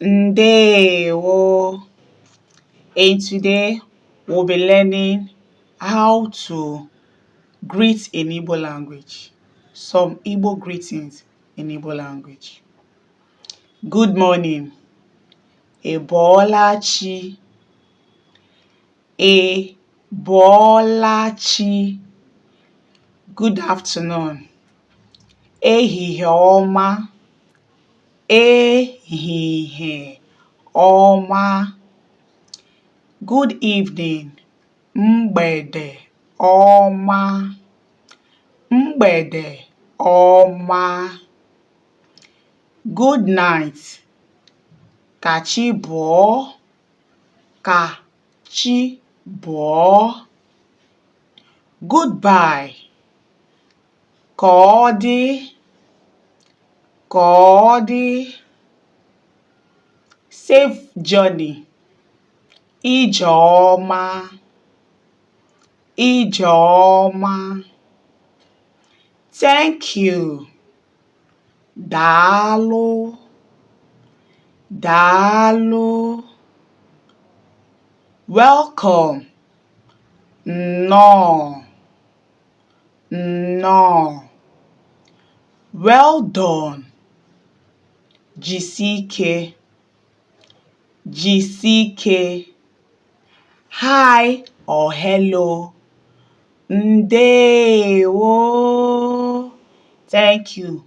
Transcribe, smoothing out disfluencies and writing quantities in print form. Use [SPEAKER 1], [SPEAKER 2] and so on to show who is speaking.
[SPEAKER 1] Ndewo. And today we'll be learning how to greet in Igbo language. Some Igbo greetings in Igbo language. Good morning. Ebolachi. Ebolachi. Good afternoon. Ehihie ọma. Ehihie ọma. Good evening. Mgbede ọma. Mgbede ọma. Good night. Ka chi bọọ. Ka chi bọọ. Goodbye. Ka ọ dị. Ka ọ dị. Safe journey. Ije ọma. Ije ọma. Thank you. Daalụ. Daalụ. Welcome. Nnọọ. Nnọọ. Well done. Jisike. Jisike. Hi or hello. Ndewo. Thank you.